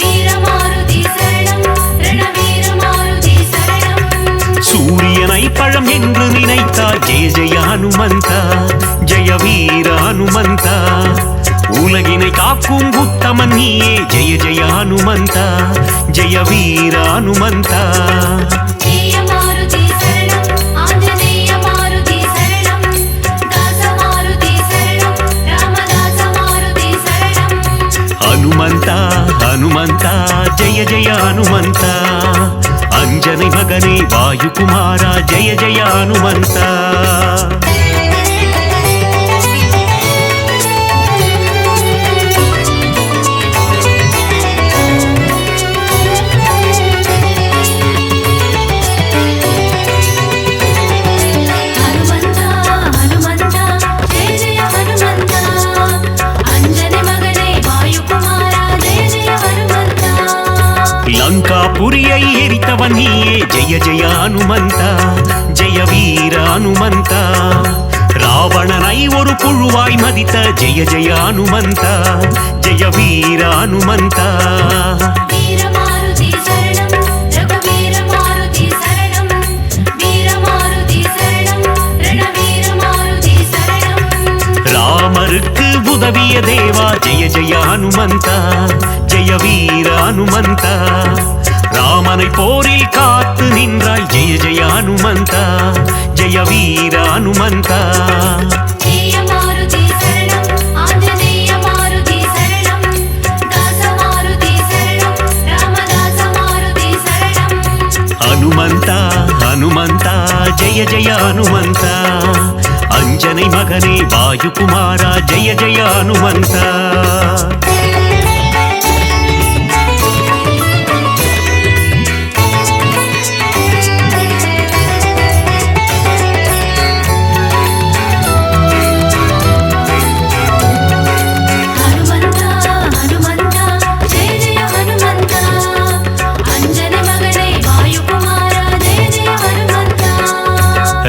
வீரமாருதி சரணம் ரணவீர மாருதி சரணம் சூரியனை பழம் என்று நினைத்தார் ஜெய ஜெய ஹனுமந்த ஜெய வீர ஹனுமந்த உலகினை காக்கும் உத்தமன் நீயே ஜெய ஜெய ஹனுமந்த ஜெய வீர ஹனுமந்த ஜெய மாருதி சரணம் ஆஞ்சநேய மாருதி சரணம் தாச மாருதி சரணம் ராமதாச மாருதி சரணம் ஹனுமந்த ஹனுமந்த ஜெய ஜெய ஹனுமந்த அஞ்சனை மகனே வாயுகுமாரா ஜெய ஜெய ஹனுமந்த ಲಂಕಾಪುರಿಯೈ ಎರಿತವನ್ ನೀಯೇ ಜಯ ಜಯ ಹನುಮಂತ ಜಯ ವೀರ ಹನುಮಂತ ராவணனை ஒரு புழுவாய் மதித்த ஜெய ஜெய ஹனுமந்த ஜெய வீர ஹனுமந்த வீரமாருதி சரணம் ரகுவீர மாருதி சரணம் வீரமாருதி சரணம் ரணவீர மாருதி சரணம் ராமருக்கு உதவிய தேவா ஜெய ஜெய ஹனுமந்த ஜெய வீர ஹனுமந்த ராமனை போரில் காத்து நின்றாய் ஜெய ஜெய ஹனுமந்த ஜெய வீர ஹனுமந்த ஜெய மாருதி சரணம் ஆஞ்சநேய மாருதி சரணம் தாச மாருதி சரணம் ராமதாச மாருதி சரணம் ஹனுமந்த ஹனுமந்த ஜெய ஜெய ஹனுமந்த அஞ்சனை மகனே வாயுகுமாரா ஜெய ஜெய ஹனுமந்த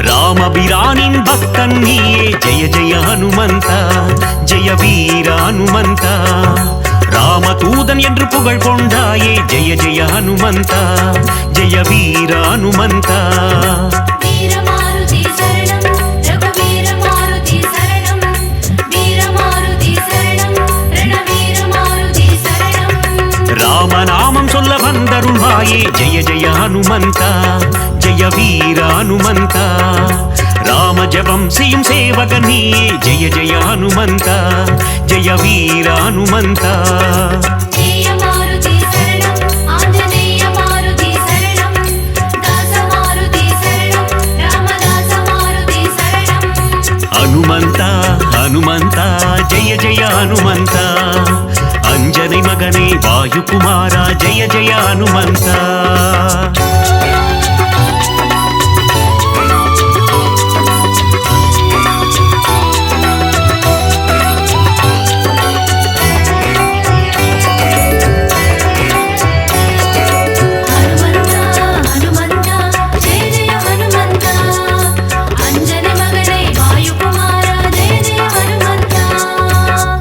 ராமபிரானின் பக்தன் நீயே ஜெய ஜெய ஹனுமந்த ஜெய வீர ஹனுமந்த ராமதூதன் என்று புகழ் கொண்டாயே ஜெய ஜெய ஹனுமந்த ஜெய வீர ஹனுமந்த வீரமாருதி சரணம் ரகுவீர மாருதி சரணம் வீரமாருதி சரணம் ரணவீர மாருதி சரணம் ராமநாமம் சொல்ல வந்தருள்வாயே ஜெய ஜெய ஹனுமந்த ஜெய வீர ஹனுமந்த ராம ஜபம் செய்யும் சேவகன் நீயே ஜெய ஜெய ஹனுமந்த ஜெய வீர ஹனுமந்த ஜெய மாருதி சரணம் ஆஞ்சநேய மாருதி சரணம் தாச மாருதி சரணம் ராமதாச மாருதி சரணம் ஹனுமந்த ஹனுமந்த ஜெய ஜெய ஹனுமந்த அஞ்சனை மகனே வாயுகுமாரா ஜெய ஜெய ஹனுமந்த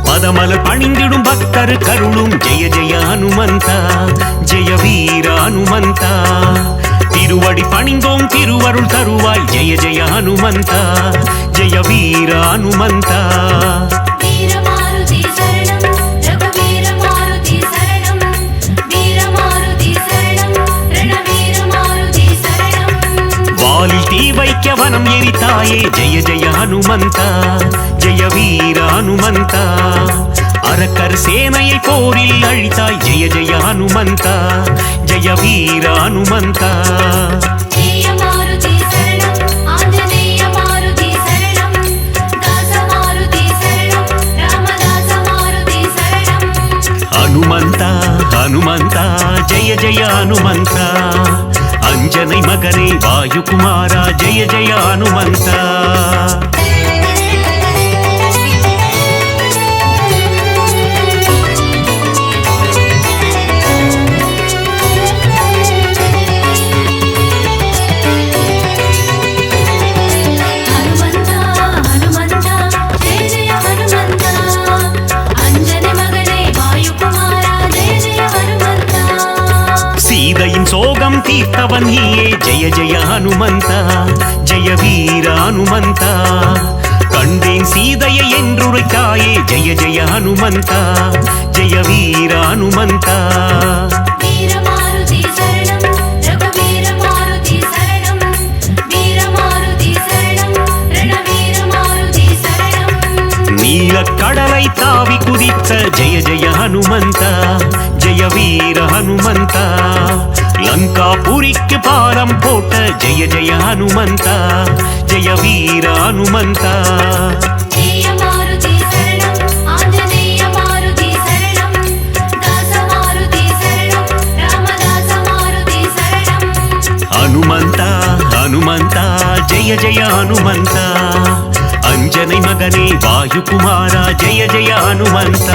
பதமலர் பணிந்திடும் பக்தர் கருளும் ஜெய ஜெய ஹனுமந்த ஜெய வீர ஹனுமந்த திருவடி பணிந்தோம் திருவருள் தருவாய் ஜெய ஜெய ஹனுமந்த ஜெய வீர ஹனுமந்த வீரமாருதி சரணம் ரகுவீர மாருதி சரணம் வீரமாருதி சரணம் ரணவீர மாருதி சரணம் வாலில் தீ வைக்க வனம் எரித்தாயே ஜெய ஜெய ஹனுமந்த ஜெய வீர ஹனுமந்த அரக்கர் சேனையை போரில் அழித்தாய் ஜெய ஜெய ஹனுமந்த ஜெய வீர ஹனுமந்த ஜெய மாருதி சரணம் ஆஞ்சநேய மாருதி சரணம் தாச மாருதி சரணம் ராமதாச மாருதி சரணம் ஹனுமந்த ஹனுமந்த ஜெய ஜெய ஹனுமந்த அஞ்சனை மகனே வாயுகுமாரா ஜெய ஜெய ஹனுமந்த சீதையின் சோகம் தீர்த்தவன் நீயே ஜெய ஜெய ஹனுமந்த ஜெய வீர ஹனுமந்த கண்டேன் சீதையை என்றுரைத்தாயே ஜெய ஜெய ஹனுமந்த ஜெய வீர ஹனுமந்த வீரமாருதி சரணம் ரகுவீர மாருதி சரணம் வீரமாருதி சரணம் ரணவீர மாருதி சரணம் நீலக் கடலை தாவி குதித்த ஜெய ஜெய ஹனுமந்த ஜெய வீர ஹனுமந்த லங்காபுரிக்கு பாலம் போட்ட ஜெய ஜெய ஹனுமந்த ஜெய வீர ஹனுமந்த ஜெய மாருதி சரணம் ஆஞ்சநேய மாருதி சரணம் தாச மாருதி சரணம் ராமதாச மாருதி சரணம் ஹனுமந்த ஹனுமந்த ஜெய ஜெய ஹனுமந்த அஞ்சனை மகனே வாயுகுமாரா ஜெய ஜெய ஹனுமந்த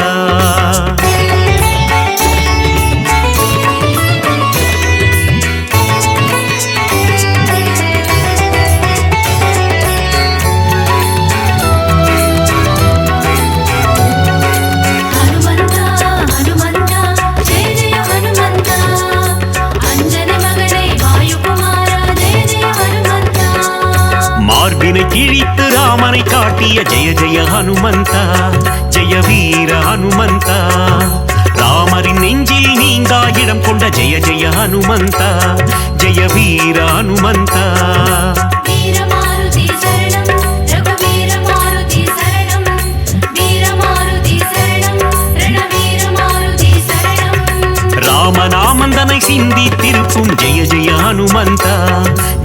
மார்பினை கிழித்து ராமனை காட்டிய ஜெய ஜெய ஹனுமந்தா, ஜெய வீர ஹனுமந்தா. ராமரின் நெஞ்சில் நீங்கா இடம் கொண்ட ஜெய ஜெய ஹனுமந்தா, ஜெய வீர ஹனுமந்தா. வீரமாருதி சரணம், ரகுவீர மாருதி சரணம், வீரமாருதி சரணம், ரணவீர மாருதி சரணம். ராமநாமந்தனை சிந்தி திருப்பும் ஜெய ஜெய ஹனுமந்தா,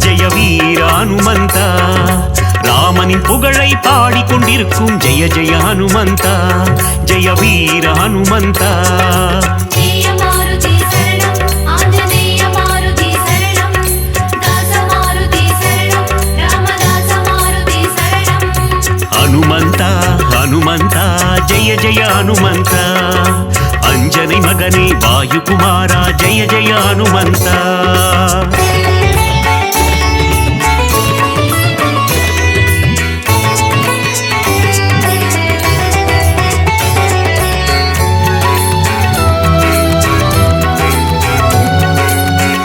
ஜெய வீர ஹனுமந்தா. ராமனின் புகழை பாடிக்கொண்டிருக்கும் ஜெய ஜெய ஹனுமந்தா, ஜெய வீர ஹனுமந்தா. ஜெய மாருதி சரணம், ஆஞ்சநேய மாருதி சரணம், தாச மாருதி சரணம், ராமதாச மாருதி சரணம். ஹனுமந்தா ஹனுமந்தா ஜெய ஜெய ஹனுமந்தா, அஞ்சனை மகனே வாயுகுமாரா ஜெய ஜெய ஹனுமந்தா.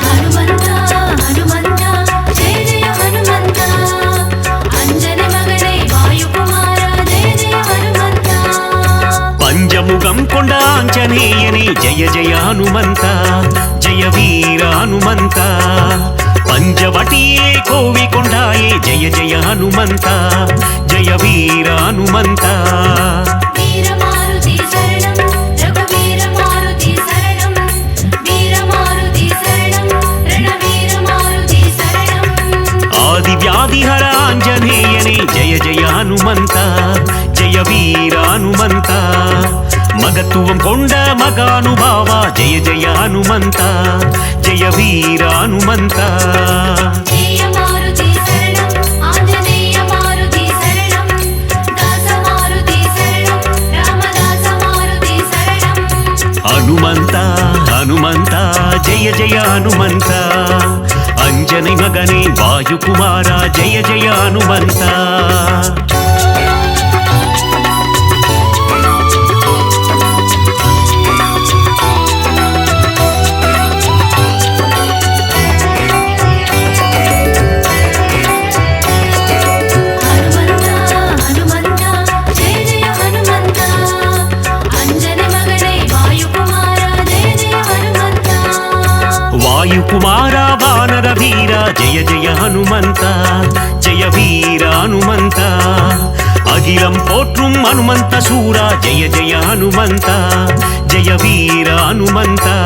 ஹனுமந்தா ஹனுமந்தா ஜெய ஜெய ஹனுமந்தா, அஞ்சனை மகனே வாயுகுமாரா ஜெய ஜெய ஹனுமந்தா. பஞ்சமுகம் கொண்ட ஆஞ்சநேயனே ஜெய ஜெய ஹனுமந்தா, ஜெய வீர ஹனுமந்தா. பஞ்சவட்டியே கோவி கொண்டாயே ஜெய ஜெய ஹனுமந்தா, ஜெய வீர ஹனுமந்தா. வீரமாருதி சரணம், ரகுவீர மாருதி சரணம், வீரமாருதி சரணம், ரணவீர மாருதி சரணம். ஆதி வியாதிஹர ஆஞ்சநேயனே ஜெய ஜெய ஹனுமந்தா, ஜெய வீர ஹனுமந்தா. மகத்துவம் கொண்ட மகானுபாவா ஜெய ஜெய ஹனுமந்தா, ஜெய வீர ஹனுமந்தா. ஜெய மாருதி சரணம், ஆஞ்சநேய மாருதி சரணம், தாச மாருதி சரணம், ராமதாச மாருதி சரணம். ஹனுமந்தா ஹனுமந்தா ஜெய ஜெய ஹனுமந்தா, அஞ்சனை மகனே வாயுகுமாரா ஜெய ஜெய ஹனுமந்தா. ஹனுமந்தா ஹனுமந்தா ஜெய ஜெய ஹனுமந்தா, அஞ்சனை மகனே வாயுகுமாரா ஜெய ஜெய ஹனுமந்தா. வாயுகுமாரா வானர வீரா ஜெய ஜெய ஹனுமந்தா, ஜெய வீர ஹனுமந்தா. அகிலம் போற்றும் ஹனுமந்த சூரா ஜெய ஜெய ஹனுமந்தா, ஜெய வீர ஹனுமந்தா.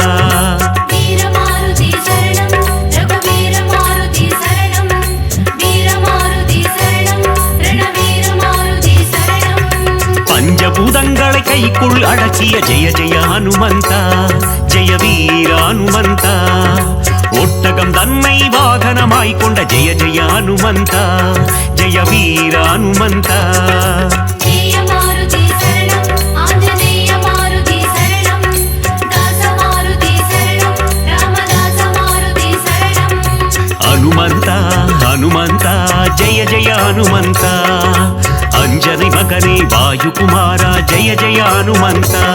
வீரமாருதி சரணம், ரகுவீர மாருதி சரணம், வீரமாருதி சரணம், ரணவீர மாருதி சரணம். பஞ்சபூதங்களை கைக்குள் அடக்கிய ஜெய ஜெய ஹனுமந்தா, ஜெய வீர ஹனுமந்தா. ஒட்டகம் தன்னை வாகனமாய் கொண்ட ஜெய ஜெய ஹனுமந்தா, ஜெய வீர ஹனுமந்தா. ஜெய மாருதி சரணம், ஆஞ்சநேய மாருதி சரணம், தாச மாருதி சரணம், ராமதாச மாருதி சரணம். ஹனுமந்தா ஹனுமந்தா ஜெய ஜெய ஹனுமந்தா, அஞ்சனை மகனே வாயுகுமாரா ஜெய ஜெய ஹனுமந்தா.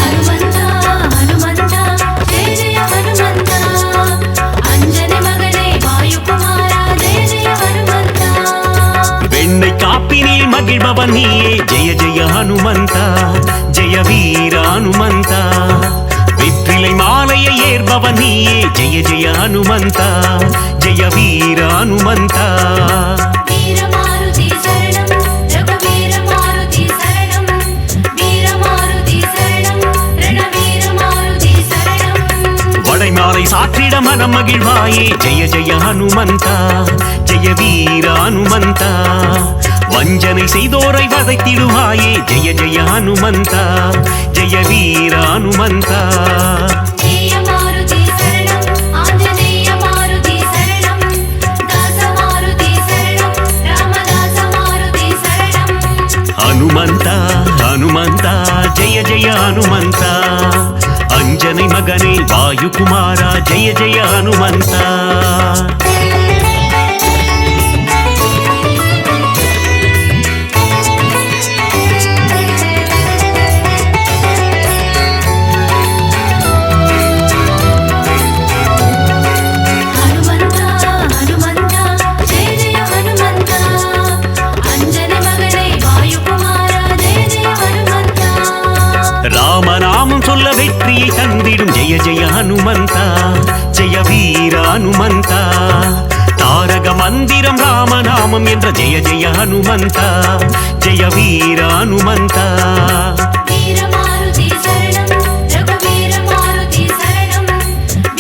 ஹனுமந்தா ஹனுமந்தா ஜெய ஜெய ஹனுமந்தா, அஞ்சனை மகனே வாயுகுமாரா ஜெய ஜெய ஹனுமந்தா. வெண்ணை காப்பினில் மகிழ்பவன் நீயே ஜெய ஜெய ஹனுமந்தா, ஜெய வீர ஹனுமந்தா. வெற்றிலை மாலையை ஏற்பவன் நீயே ஜெய ஜெய ஹனுமந்தா, ஜெய வீர ஹனுமந்தா. வீரமாருதி சரணம், ரகுவீர மாருதி சரணம், வீரமாருதி சரணம், ரணவீர மாருதி சரணம். வடைமாலை சாற்றிட மனம் மகிழ்வாயே ஜெய ஜெய ஹனுமந்தா, ஜெய வீர ஹனுமந்தா. வஞ்சனை செய்தோரை வதைத்திடுவாயே ஜெய ஜெய ஹனுமந்தா, ஜெய வீர ஹனுமந்தா. ஜெய மாருதி சரணம், ஆஞ்சநேய மாருதி சரணம், தாச மாருதி சரணம், ராமதாச மாருதி சரணம். ஹனுமந்தா ஹனுமந்தா ஜெய ஜெய ஹனுமந்தா, அஞ்சனை மகனே வாயுகுமாரா ஜெய ஜெய ஹனுமந்தா. சொல்ல வெற்றியை தந்திடும் ஜெய ஜெய ஹனுமந்தா ஜெய வீர ஹனுமந்தா தாரக மந்திரம் ராமநாமம் என்ற ஜெய ஜெய ஹனுமந்தா ஜெய வீர ஹனுமந்தா வீரமாருதி சரணம் ரகுவீர மாருதி சரணம்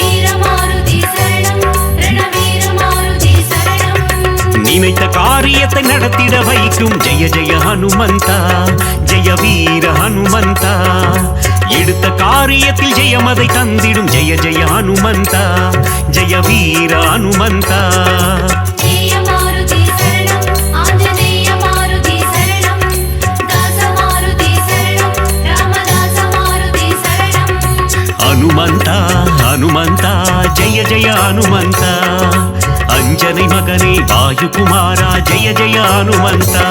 வீரமாருதி சரணம் ரணவீர மாருதி சரணம் நினைத்த காரியத்தை நடத்திட வைக்கும் ஜெய ஜெய ஹனுமந்தா ஜெய வீர ஹனுமந்தா எடுத்த காரியத்தில் ஜெயமதை தந்திடும் ஜெய ஜெய ஹனுமந்தா ஜெய வீர ஹனுமந்தா ஜெய மாருதி சரணம் ஆஞ்சநேய மாருதி சரணம் தாச மாருதி சரணம் ராமதாச மாருதி சரணம் ஹனுமந்தா ஹனுமந்தா ஜெய ஜெய ஹனுமந்தா அஞ்சனை மகனே வாயுகுமாரா ஜெய ஜெய ஹனுமந்தா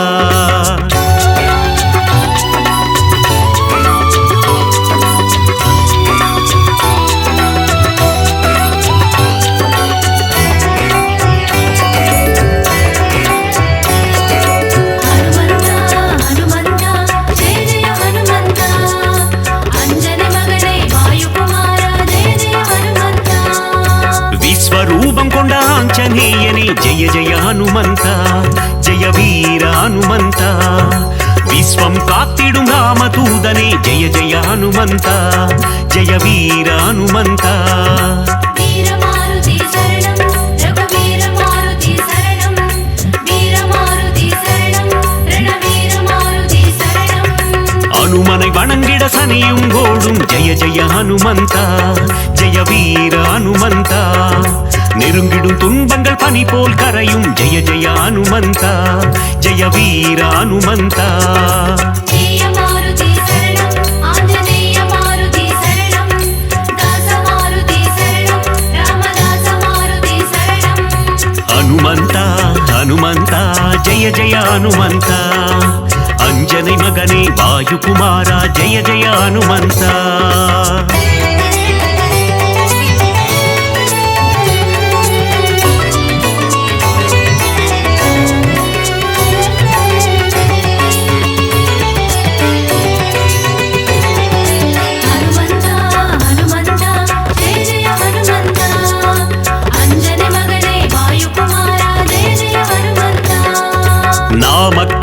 ரூபம் கொண்ட ஆஞ்சநேயனே ஜெய ஜெய ஹனுமந்தா ஜெய வீர ஹனுமந்தா விஸ்வம் காத்திடும் ராமதூதனே ஜெய ஜெய ஹனுமந்தா ஜெய வீர ஹனுமந்தா வீரமாருதி சரணம் ரகுவீர மாருதி சரணம் வீரமாருதி சரணம் ரணவீர மாருதி சரணம் அனுமனை வணங்கிட சனியும் ஓடும் ஜெய ஜெய ஹனுமந்தா ஜெய வீர ஹனுமந்தா நெருங்கிடும் துன்பங்கள் பனி போல் கரையும் ஜெய ஜெய ஹனுமந்தா ஜெய வீர ஹனுமந்தா ஜெய மாருதி சரணம் ஆஞ்சநேய மாருதி சரணம் தாச மாருதி சரணம் ராமதாச மாருதி சரணம் ஹனுமந்தா ஹனுமந்தா ஜெய ஜெய ஹனுமந்தா அஞ்சனை மகனே வாயுகுமாரா ஜெய ஜெய ஹனுமந்தா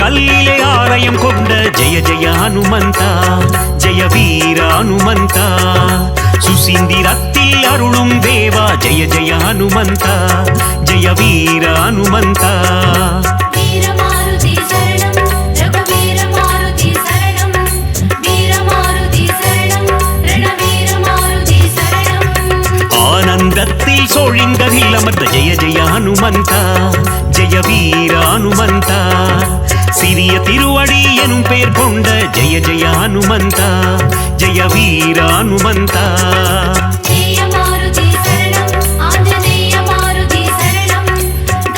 கல்லிலே ஆலயம் கொண்ட ஜெய ஜெய ஹனுமந்தா ஜெய வீர ஹனுமந்தா சுசீந்திரத்தில் அருளும் தேவா ஜெய ஜெய ஹனுமந்தா ஜெய வீர ஹனுமந்தா வீரமாருதி சரணம் ரகுவீர மாருதி சரணம் வீரமாருதி சரணம் ரணவீர மாருதி சரணம் ஆனந்தத்தில் சோழிங்கரில் அமர்ந்த ஜெய ஜெய ஹனுமந்தா ஜெய வீர ஹனுமந்தா சிறிய திருவடி எனும் பெயர் கொண்ட ஜெய ஜெய ஹனுமந்தா ஜெய வீர ஹனுமந்தா ஜெய மாருதி சரணம் ஆஞ்சநேய மாருதி சரணம்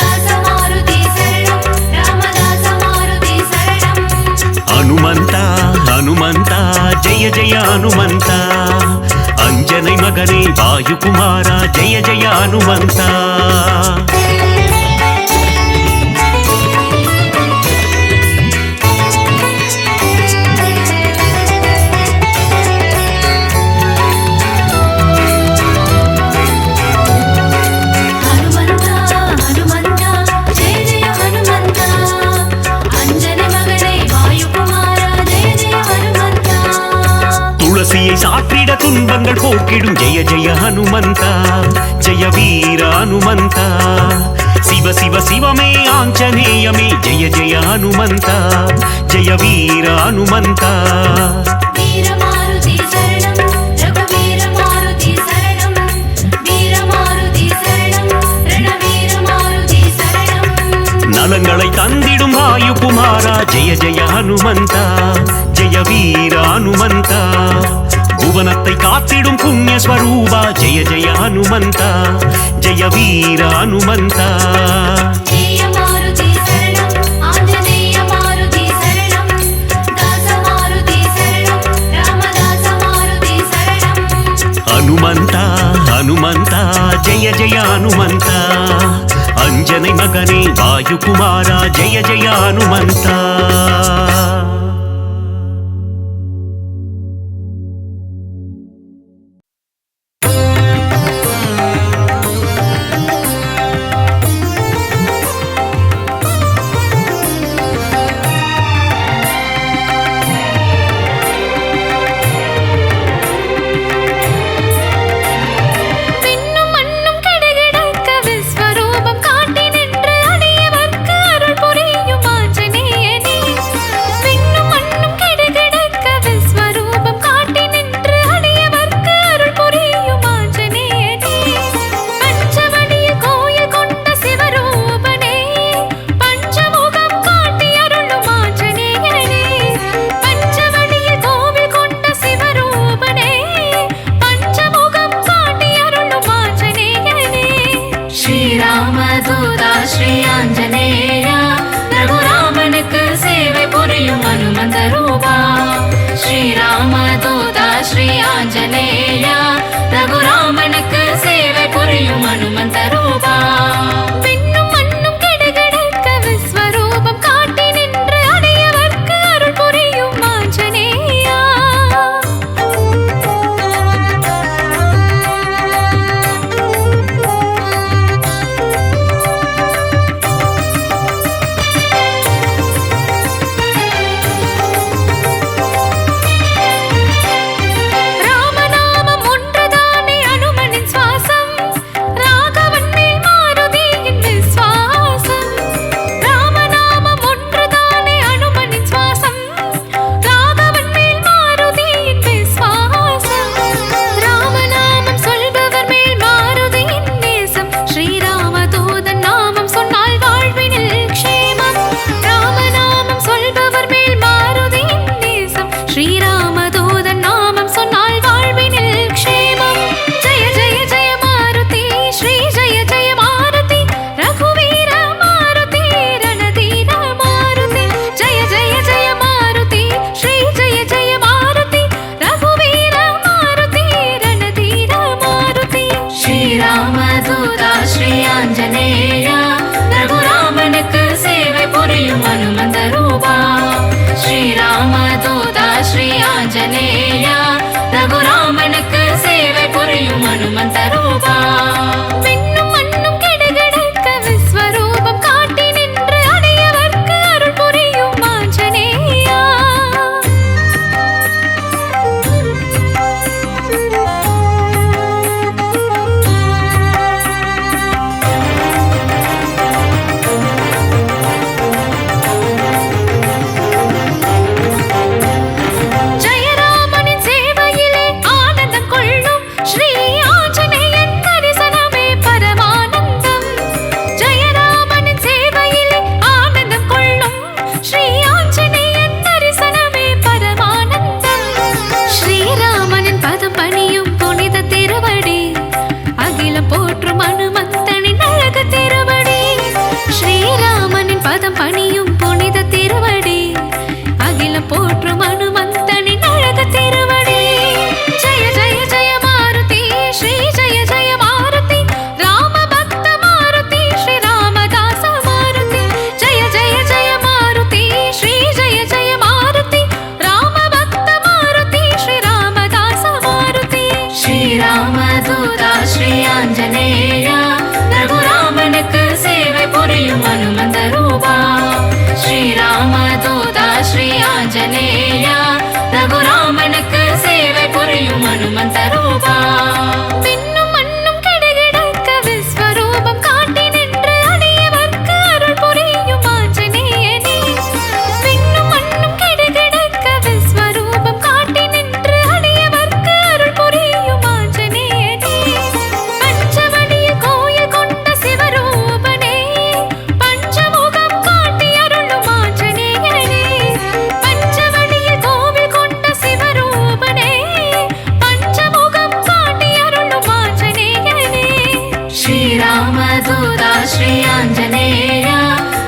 தாச மாருதி சரணம் ராமதாச மாருதி சரணம் ஹனுமந்தா ஹனுமந்தா ஜெய ஜெய ஹனுமந்தா அஞ்சனை மகனே வாயுகுமாரா ஜெய ஜெய ஹனுமந்தா சாற்றிட துன்பங்கள் போக்கிடும் ஜெய ஜெய ஹனுமந்தா ஜெய வீர ஹனுமந்தா சிவ சிவ சிவமே ஆஞ்சநேயமே ஜெய ஜெய ஹனுமந்தா ஜெய வீர ஹனுமந்தா வீரமாருதி சரணம் ரகுவீர மாருதி சரணம் வீரமாருதி சரணம் ரணவீர மாருதி சரணம் நலங்களை தந்திடும் வாயுகுமாரா ஜெய ஜெய ஹனுமந்தா ஜெய வீர ஹனுமந்தா புவனத்தை காத்திடும் புண்ணிய ஸ்வரூபா ஜெய ஜெய ஹனுமந்தா ஜெய வீர ஹனுமந்தா ஜெய மாருதி சரணம் ஆஞ்சநேய மாருதி சரணம் தாச மாருதி சரணம் ராமதாச மாருதி சரணம் ஹனுமந்தா ஹனுமந்தா ஜெய ஜெய ஹனுமந்தா அஞ்சனை மகனே வாயுகுமாரா ஜெய ஜெய ஹனுமந்தா ஆஞ்சநேய ரகுராமனுக்கு சேவை புரியும் ஹனுமந்த ரூபா விண்ணும் மண்ணும் கிடுகிடுக்க விஸ்வரூபம் காட்டி நின்று அடையவர்க்கு அருள் புரியும் ஆஞ்சநேயா ஹனுமந்த ரூபா ஸ்ரீராமதூதா ஸ்ரீ ஆஞ்சநேய ரகுராமனுக்கு சேவை புரியும் ஹனுமந்த ரூபா விண்ணும் மண்ணும் கிடுகிடுக்க விஸ்வரூபம் காட்டி நின்று அடையவர்க்கு அருள் புரியும் ஆஞ்சநேயா பணியும் புனித திருவடி அகிலம் போற்றும் ஹனுமந்தனின் அழகு திருவடி ஜெய ஜெய ஜெய மாருதி ஸ்ரீ ஜெய ஜெய மாருதி ராம பக்த மாருதி ஸ்ரீ ராமதாச மாருதி ஜெய ஜெய ஜெய மாருதி ஸ்ரீ ஜெய ஜெய மாருதி ராம பக்த மாருதி ஸ்ரீ ராமதாச மாருதி ஸ்ரீராமதூதா ஸ்ரீ ஆஞ்சநேய ரகுராமனுக்கு சேவை புரியும் ஹனுமந்த ரூபா ஸ்ரீராமதூதா ஸ்ரீ ஆஞ்சநேய ரகுராமனுக்கு சேவை புரியும் ஹனுமந்த ரூபா விண்ணும் மண்ணும் கிடுகிடுக்க விஸ்வரூபம் காட்டி நின்று அடையவர்க்கு அருள் புரியும் ஆஞ்சநேயனே விண்ணும் மண்ணும் கிடுகிடுக்க விஸ்வரூபம் காட்டி நின்று அடையவர்க்கு அருள் புரியும் ஆஞ்சநேயனே பஞ்சவடிய கோயில் கொண்ட சிவரூபனே பஞ்சமுகம் காட்டி அருளும் ஆஞ்சநேயனே பஞ்சவடிய கோவில் கொண்ட சிவரூபனே பஞ்சமுகம் காட்டி அருளும் ஆஞ்சநேயனே ஸ்ரீராமதூதா ஸ்ரீ ஆஞ்சநேய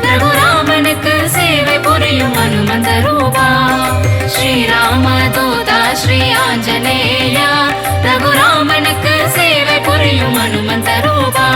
ரகுராமனுக்கு சேவை புரியும் ஹனுமந்த ரூபா ஸ்ரீராமதூதா ஸ்ரீ ஆஞ்சநேய ரகுராமனுக்கு சேவை புரியும் ஹனுமந்த ரூபா